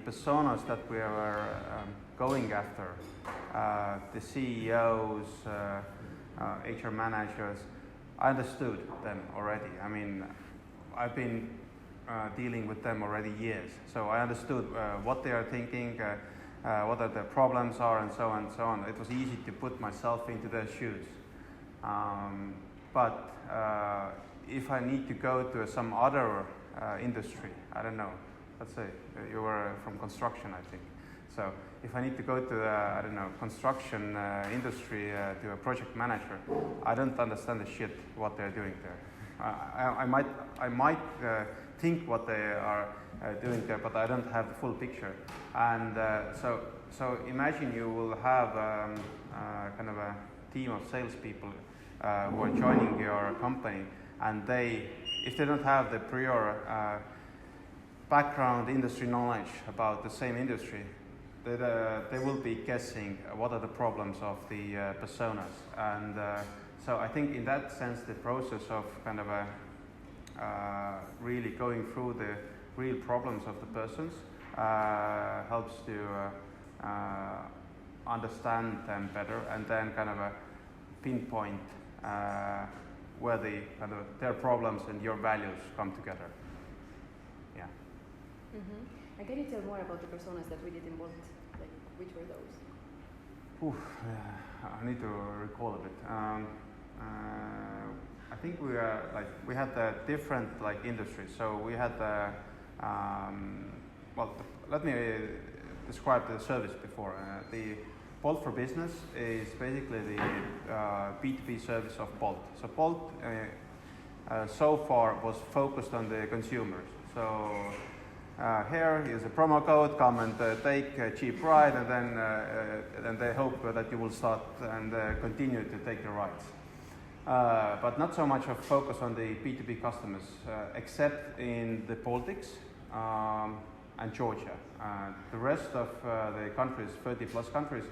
personas that we were going after, the CEOs, HR managers, I understood them already. I mean, I've been dealing with them already years, so I understood what they are thinking, what are the problems are, and so on and so on. It was easy to put myself into their shoes. But if I need to go to some other industry, I don't know, let's say you were from construction, I think. So if I need to go to I don't know, construction industry to a project manager, I don't understand the shit what they're doing there. I might think what they are doing there, but I don't have the full picture. And so imagine you will have kind of a team of salespeople who are joining your company, and if they don't have the prior background industry knowledge about the same industry, they will be guessing what are the problems of the personas. And so I think in that sense the process of kind of really going through the real problems of the persons helps to understand them better, and then kind of pinpoint where their problems and your values come together. Yeah. And can you tell more about the personas that we did involve? Like, which were those? I need to recall a bit. I think we had different industries. So we had let me describe the service before. The Bolt for Business is basically the B2B service of Bolt. So Bolt so far was focused on the consumers. So here is a promo code, come and take a cheap ride, and then they hope that you will start and continue to take the rides. But not so much of focus on the B2B customers, except in the Baltics and Georgia. The rest of the countries, 30 plus countries,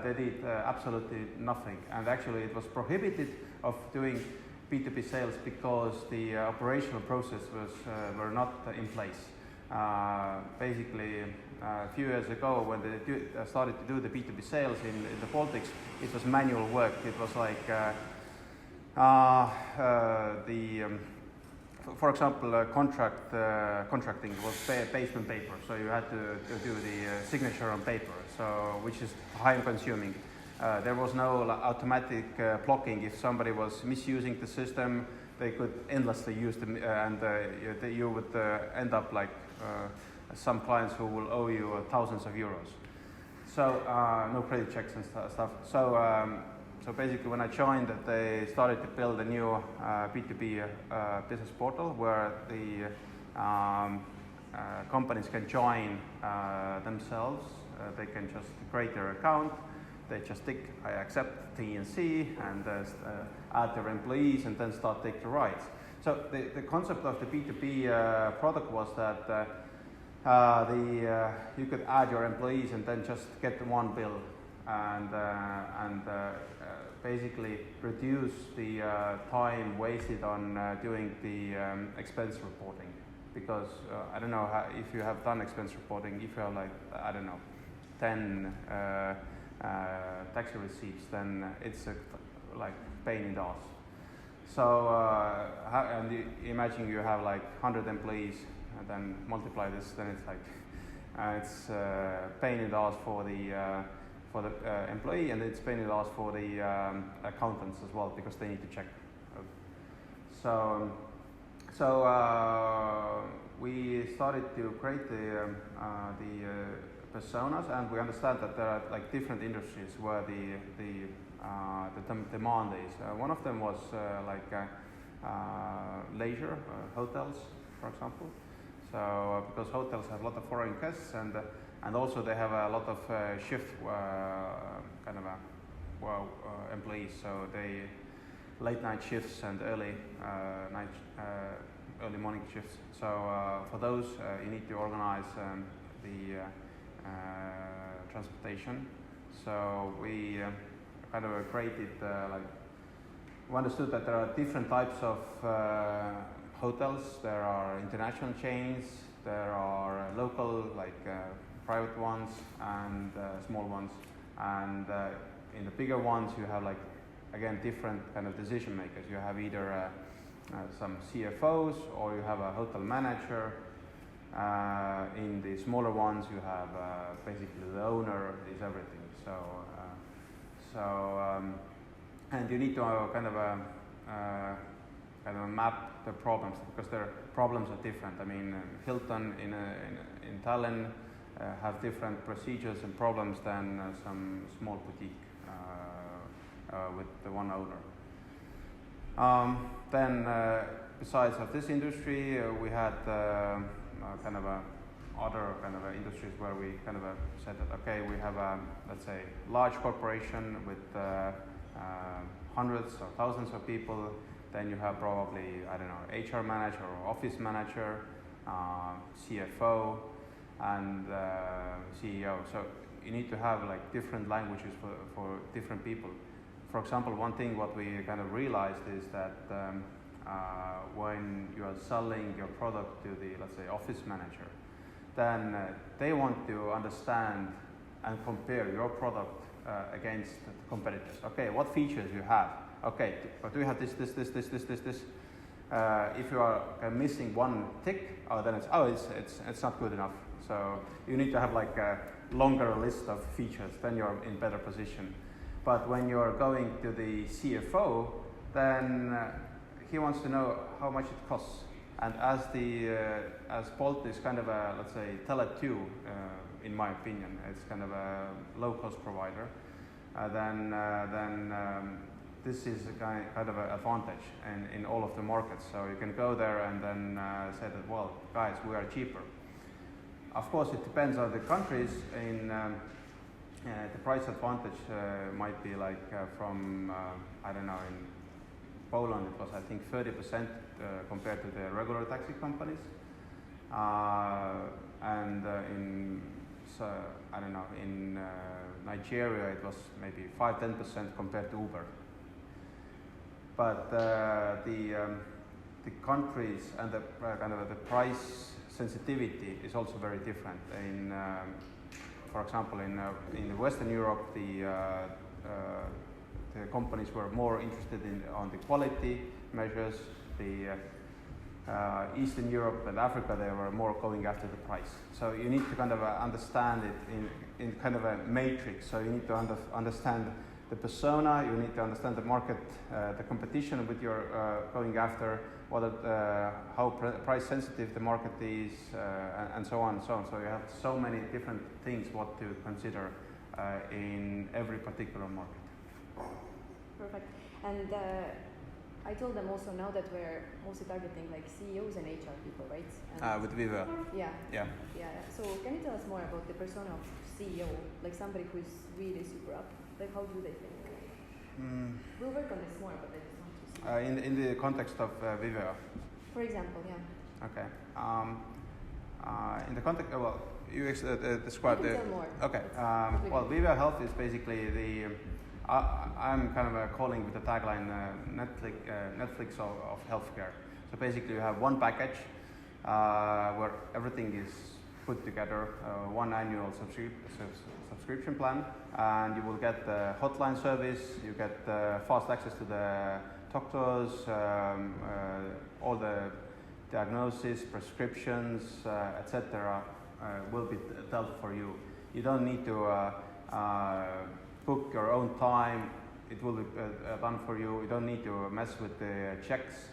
they did absolutely nothing. And actually it was prohibited of doing B2B sales because the operational process were not in place. Basically, a few years ago when they started to do the B2B sales in the Baltics, it was manual work. It was like for example, contracting was based on paper, so you had to do the signature on paper, so which is time consuming. There was no automatic blocking. If somebody was misusing the system, they could endlessly use them, and you would end up like some clients who will owe you thousands of euros. So no credit checks and stuff. So basically, when I joined, they started to build a new B2B business portal where the companies can join themselves. They can just create their account. They just tick, I accept T&C, and add their employees, and then start take the rides. So the concept of the B2B product was that you could add your employees and then just get one bill, and basically reduce the time wasted on doing the expense reporting. Because I don't know if you have done expense reporting, if you have like, I don't know, 10 taxi receipts, then it's like pain in the ass. So and imagine you have like 100 employees, and then multiply this, then it's like it's pain in the ass for the employee, and it's pain in the ass for the accountants as well, because they need to check. So we started to create the personas, and we understand that there are like different industries where the demand is. One of them was leisure, hotels, for example. So because hotels have a lot of foreign guests, and also they have a lot of shift employees. So they late night shifts and early morning shifts. So for those, you need to organize the transportation. So we created we understood that there are different types of hotels. There are international chains, There are local, like private ones and small ones, and in the bigger ones you have like again different kind of decision makers. You have either some CFOs or you have a hotel manager. In the smaller ones you have basically the owner is everything. And you need to kind of map the problems, because their problems are different. I mean, Hilton in Tallinn have different procedures and problems than some small boutique with the one owner. Then besides of this industry, we had kind of other kind of industries where we kind of said that, okay, we have a, let's say, large corporation with hundreds or thousands of people. Then you have probably, I don't know, HR manager or office manager, CFO, and CEO. So you need to have like different languages for different people. For example, one thing what we kind of realized is that when you are selling your product to the, let's say, office manager, then they want to understand and compare your product against the competitors. Okay, what features you have? Okay, but do you have this? If you are missing one tick, then it's not good enough. So you need to have like a longer list of features. Then you're in better position. But when you're going to the CFO, then he wants to know how much it costs. And as Bolt is kind of a, let's say, Tele2, in my opinion, it's kind of a low-cost provider. Then this is a kind of an advantage in all of the markets. So you can go there and then say that, well, guys, we are cheaper. Of course, it depends on the countries. The price advantage might be like from, I don't know, in Poland it was, I think, 30% compared to the regular taxi companies. And I don't know, in Nigeria it was maybe 5-10% compared to Uber. But the countries and the kind of the price sensitivity is also very different. For example, in Western Europe, the companies were more interested on the quality measures. The Eastern Europe and Africa, they were more going after the price. So you need to kind of understand it in kind of a matrix. So you need to understand the persona, you need to understand the market, the competition with your going after, how price sensitive the market is, and so on and so on. So you have so many different things what to consider in every particular market. Perfect. And I told them also now that we're mostly targeting like CEOs and HR people, right? With Viva. Yeah. So can you tell us more about the persona of CEO, like somebody who's really super up? Like how do they think? We'll work on this more, but I just want to see. In the context of Viva. For example, yeah. Okay. In the context, well, you described the. Tell more. Okay. Well, Viva Health is basically the. I'm kind of calling with the tagline Netflix of healthcare. So basically, you have one package where everything is put together, one annual subscription plan, and you will get the hotline service, you get fast access to the doctors, all the diagnosis, prescriptions, etc. Will be dealt for you. You don't need to book your own time. It will be done for you. You don't need to mess with the checks.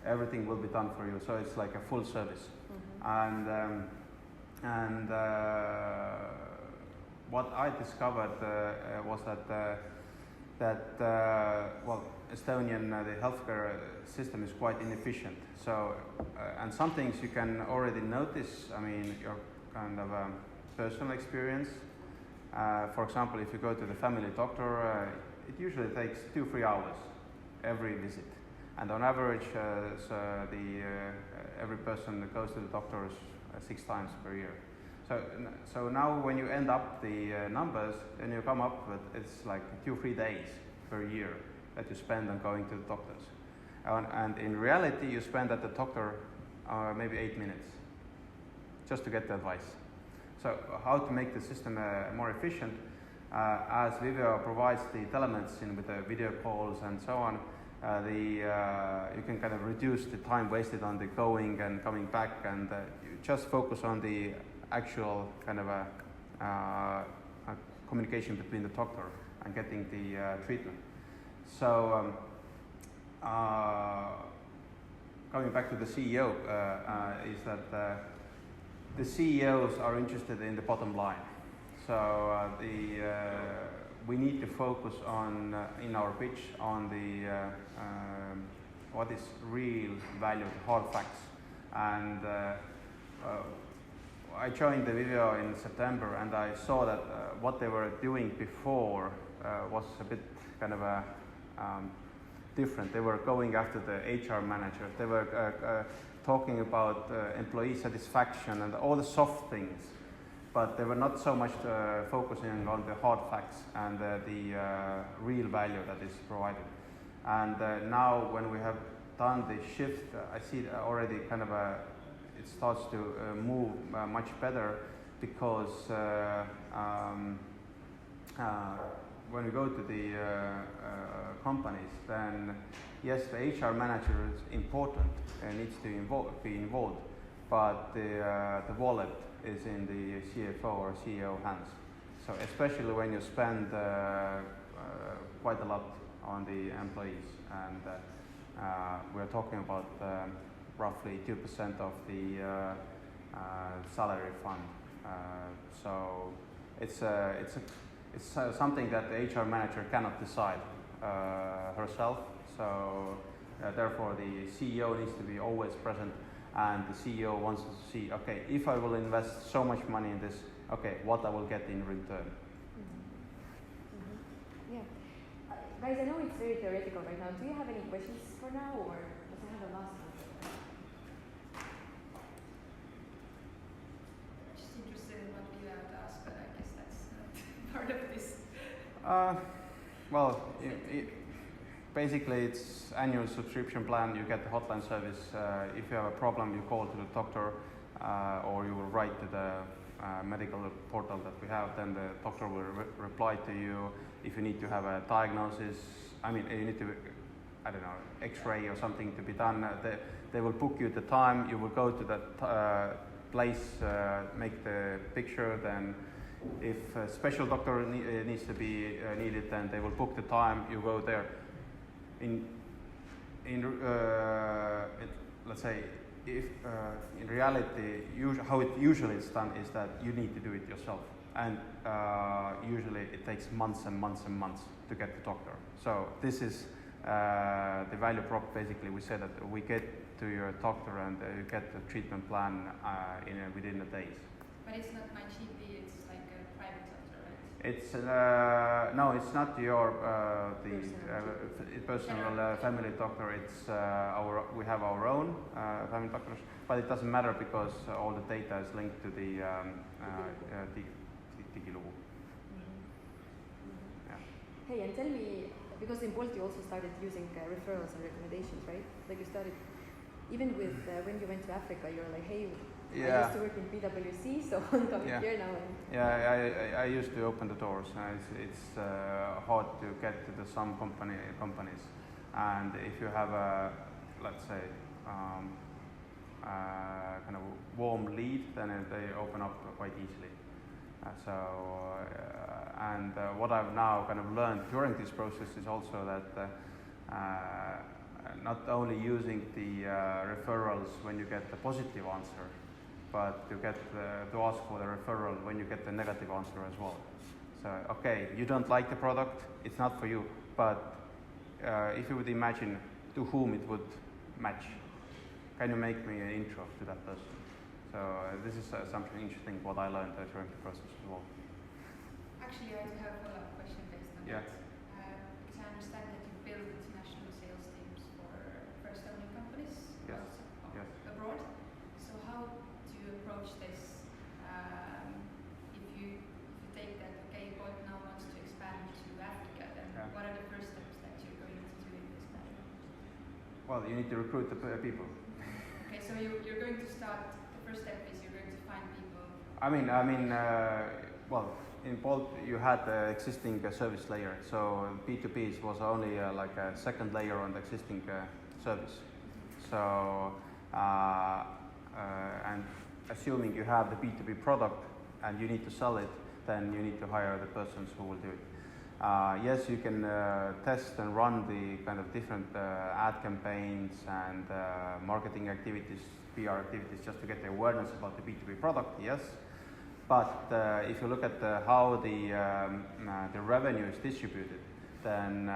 Everything will be done for you. So it's like a full service. Mm-hmm. And what I discovered was that well, Estonian the healthcare system is quite inefficient. So and some things you can already notice. I mean, your kind of personal experience. For example, if you go to the family doctor, it usually takes 2-3 hours every visit, and on average, every person that goes to the doctor 6 times per year. So now when you end up the numbers, then you come up with it's like 2-3 days per year that you spend on going to the doctors, and in reality, you spend at the doctor maybe 8 minutes. just to get the advice. So how to make the system more efficient? As Viveo provides the telemedicine with the video calls and so on, you can kind of reduce the time wasted on the going and coming back, and you just focus on the actual kind of communication between the doctor and getting the treatment. So coming back to the CEO, is that the CEOs are interested in the bottom line. So we need to focus on, in our pitch, on the what is real value, the hard facts. And I joined the Viveo in September, and I saw that what they were doing before was a bit kind of different. They were going after the HR managers. They were talking about employee satisfaction and all the soft things, but they were not so much focusing on the hard facts and the real value that is provided. And now when we have done the shift, I see already kind of it starts to move much better, because when we go to the companies, then yes, the HR manager is important and needs to be involved, but the wallet is in the CFO or CEO hands. So especially when you spend quite a lot on the employees, and we're talking about roughly 2% of the salary fund. So it's something that the HR manager cannot decide herself. So therefore the CEO needs to be always present, and the CEO wants to see, okay, if I will invest so much money in this, okay, what I will get in return. Yeah. Guys, I know it's very theoretical right now. Do you have any questions for now, or does I have a last one? Just interested in what you have to ask, but I guess that's not part of this. Well, basically it's annual subscription plan. You get the hotline service. If you have a problem, you call to the doctor, or you will write to the medical portal that we have. Then the doctor will reply to you. If you need to have a diagnosis, I mean, you need to, I don't know, X-ray or something to be done. They will book you the time. You will go to that place, make the picture. Then, if a special doctor needs to be needed, then they will book the time. You go there. Let's say, if in reality, how it usually is done is that you need to do it yourself, and usually it takes months and months and months to get the doctor. So this is the value prop. Basically, we say that we get to your doctor and you get the treatment plan within the days. But it's not my GP, it's like a private doctor, right? It's no, it's not your personal family doctor. It's we have our own family doctors, but it doesn't matter because all the data is linked to the digilugu. Yeah. Hey, and tell me, because in Bolt you also started using referrals and recommendations, right? Like you started, even with when you went to Africa, you were like, hey, I used to work in PwC, so I'm coming here now. Yeah, I used to open the doors. It's hard to get to some companies, and if you have a, let's say, kind of warm lead, then they open up quite easily. And what I've now kind of learned during this process is also that not only using the referrals when you get the positive answer, but to ask for the referral when you get the negative answer as well. So, okay, you don't like the product, it's not for you, but if you would imagine to whom it would match, can you make me an intro to that person? So this is something interesting what I learned during the process as well. Actually, I do have a follow-up question based on that. Because I understand that you build international sales teams for Estonian companies abroad. So how do you approach this? If you take that, okay, Bolt now wants to expand to Africa, then what are the first steps that you're going to do in this matter? Well, you need to recruit the people. Okay, so you're going to start the first step is you're going to find people. Well, in Bolt you had the existing service layer, so B2B was only like a second layer on the existing service. So, and assuming you have the B2B product and you need to sell it, then you need to hire the persons who will do it. Yes, you can test and run the kind of different ad campaigns and marketing activities, PR activities, just to get the awareness about the B2B product, yes. But if you look at how the revenue is distributed, then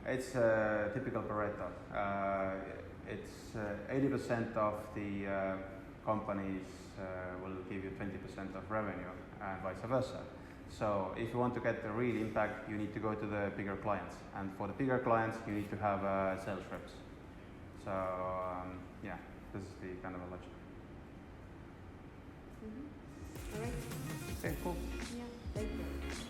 it's a typical Pareto. It's 80% of the companies will give you 20% of revenue and vice versa. So if you want to get the real impact, you need to go to the bigger clients. And for the bigger clients, you need to have sales reps. So yeah, this is the kind of a logic. Mm-hmm. All right. Okay, cool. Yeah, thank you.